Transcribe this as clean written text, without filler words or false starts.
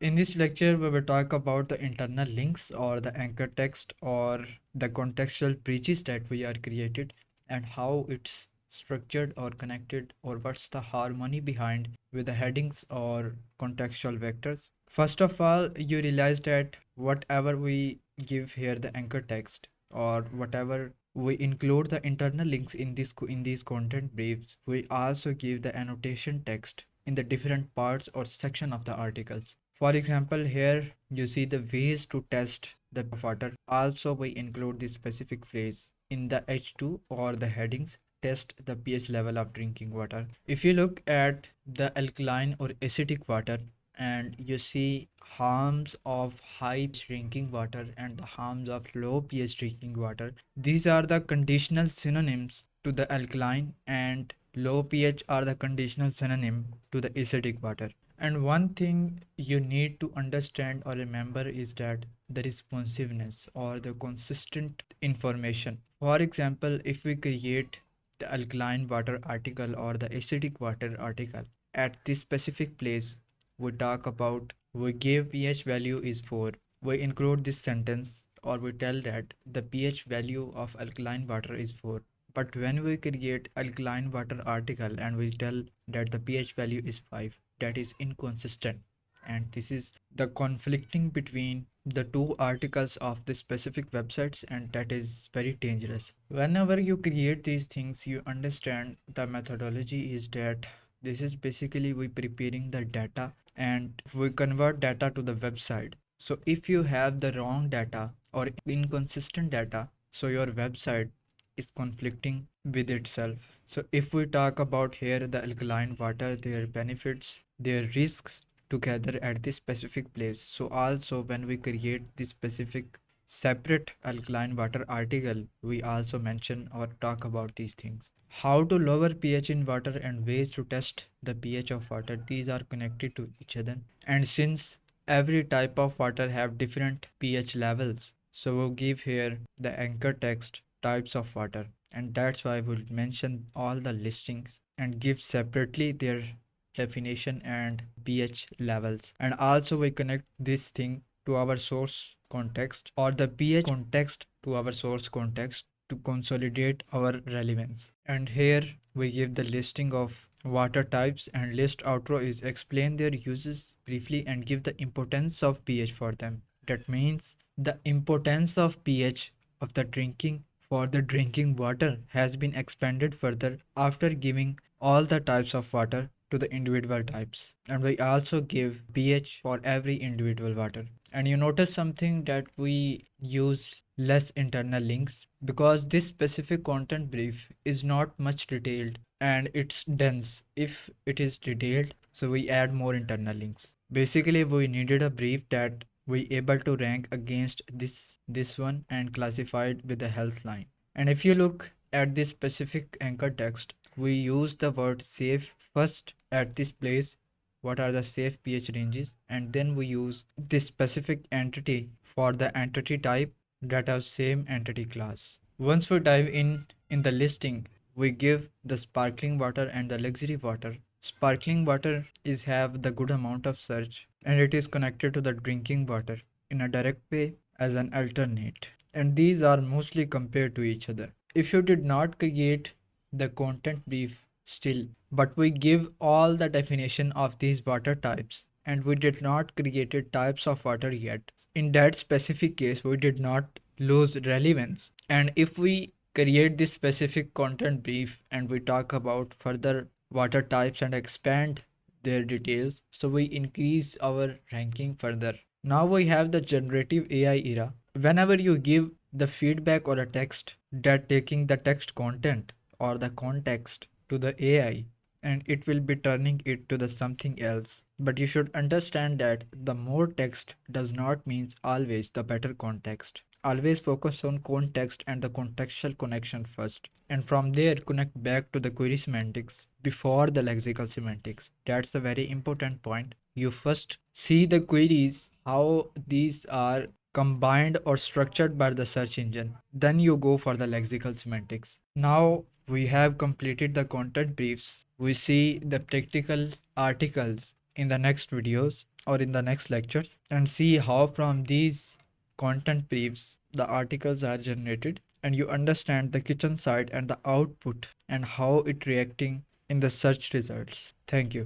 In this lecture, we will talk about the internal links or the anchor text or the contextual bridges that we are created and how it's structured or connected or what's the harmony behind with the headings or contextual vectors. First of all, you realize that whatever we give here the anchor text or whatever we include the internal links in these content briefs, we also give the annotation text in the different parts or section of the articles. For example, here you see the ways to test the water. Also, we include the specific phrase in the H2 or the headings test the pH level of drinking water. If you look at the alkaline or acidic water and you see harms of high pH drinking water and the harms of low pH drinking water, these are the conditional synonyms to the alkaline, and low pH are the conditional synonym to the acidic water. And one thing you need to understand or remember is that the responsiveness or the consistent information. For example, if we create the alkaline water article or the acidic water article, at this specific place, we talk about we give pH value is 4. We include this sentence or we tell that the pH value of alkaline water is 4. But when we create alkaline water article and we tell that the pH value is 5, that is inconsistent, and this is the conflicting between the two articles of the specific websites, and that is very dangerous. Whenever you create these things, you understand the methodology is that this is basically we preparing the data and we convert data to the website. So if you have the wrong data or inconsistent data, so your website is conflicting with itself. So if we talk about here the alkaline water, their benefits, their risks together at this specific place. So also when we create this specific separate alkaline water article, we also mention or talk about these things. How to lower pH in water and ways to test the pH of water. These are connected to each other. And since every type of water have different pH levels, so we'll give here the anchor text types of water, and that's why we'll mention all the listings and give separately their definition and pH levels. And also we connect this thing to our source context or the pH context to our source context to consolidate our relevance. And here we give the listing of water types, and list outro is explain their uses briefly and give the importance of pH for them. That means the importance of pH of the drinking for the drinking water has been expanded further after giving all the types of water to the individual types. And we also give pH for every individual water. And you notice something that we use less internal links because this specific content brief is not much detailed and it's dense. If it is detailed, so we add more internal links. Basically, we needed a brief that we able to rank against this one and classified with the health line. And if you look at this specific anchor text, we use the word safe first at this place. What are the safe pH ranges? And then we use this specific entity for the entity type that have same entity class. Once we dive in the listing, we give the sparkling water and the luxury water. Sparkling water is have the good amount of search and it is connected to the drinking water in a direct way as an alternate. And these are mostly compared to each other. If you did not create the content brief still, but we give all the definition of these water types and we did not created types of water yet, in that specific case we did not lose relevance. And if we create this specific content brief and we talk about further water types and expand their details, so we increase our ranking further. Now we have the generative AI era. Whenever you give the feedback or a text, that taking the text content or the context to the AI and it will be turning it to the something else. But you should understand that the more text does not means always the better context. Always focus on context and the contextual connection first, and from there connect back to the query semantics before the lexical semantics. That's a very important point. You first see the queries, how these are combined or structured by the search engine. Then you go for the lexical semantics. Now we have completed the content briefs. We see the practical articles in the next videos. or in the next lecture, and see how from these content briefs the articles are generated, and you understand the kitchen side and the output and how it reacting in the search results. Thank you.